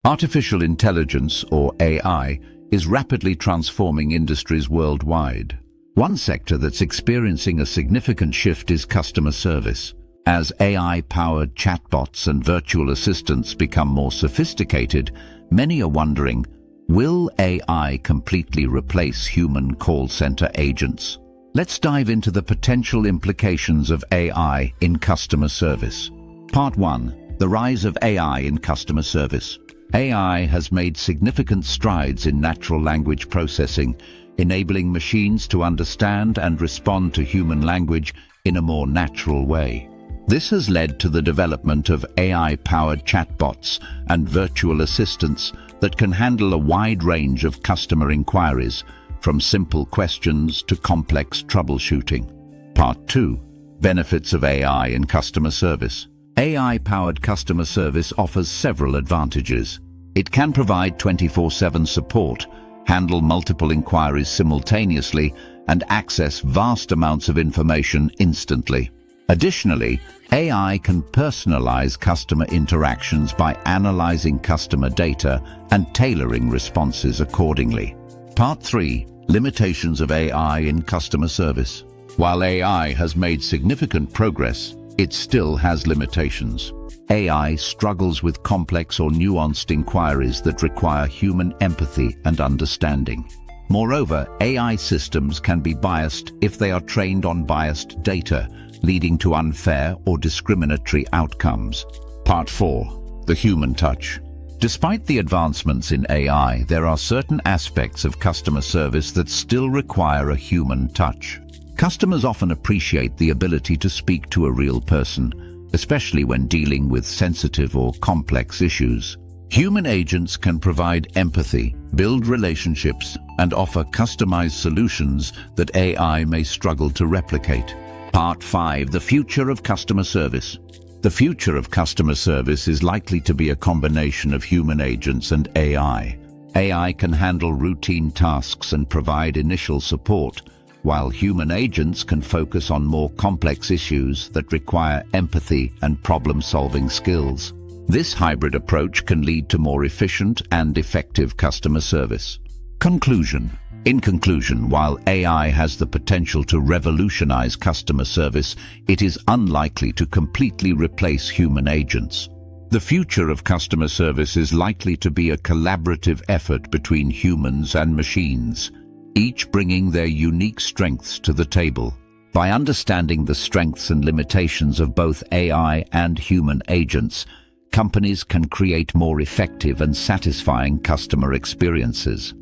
Artificial intelligence, or AI, is rapidly transforming industries worldwide. One sector that's experiencing a significant shift is customer service. As AI-powered chatbots and virtual assistants become more sophisticated, many are wondering, will AI completely replace human call center agents? Let's dive into the potential implications of AI in customer service. Part 1. The rise of AI in customer service. AI has made significant strides in natural language processing, enabling machines to understand and respond to human language in a more natural way. This has led to the development of AI-powered chatbots and virtual assistants that can handle a wide range of customer inquiries, from simple questions to complex troubleshooting. Part 2. Benefits of AI in customer service. AI-powered customer service offers several advantages. It can provide 24/7 support, handle multiple inquiries simultaneously, and access vast amounts of information instantly. Additionally, AI can personalize customer interactions by analyzing customer data and tailoring responses accordingly. Part 3. Limitations of AI in customer service. While AI has made significant progress, it still has limitations. AI struggles with complex or nuanced inquiries that require human empathy and understanding. Moreover, AI systems can be biased if they are trained on biased data, leading to unfair or discriminatory outcomes. Part 4. The human touch. Despite the advancements in AI, there are certain aspects of customer service that still require a human touch. Customers often appreciate the ability to speak to a real person, especially when dealing with sensitive or complex issues. Human agents can provide empathy, build relationships, and offer customized solutions that AI may struggle to replicate. Part 5. The future of customer service. The future of customer service is likely to be a combination of human agents and AI. AI can handle routine tasks and provide initial support, while human agents can focus on more complex issues that require empathy and problem-solving skills. This hybrid approach can lead to more efficient and effective customer service. Conclusion. In conclusion, while AI has the potential to revolutionize customer service, it is unlikely to completely replace human agents. The future of customer service is likely to be a collaborative effort between humans and machines, each bringing their unique strengths to the table. By understanding the strengths and limitations of both AI and human agents, companies can create more effective and satisfying customer experiences.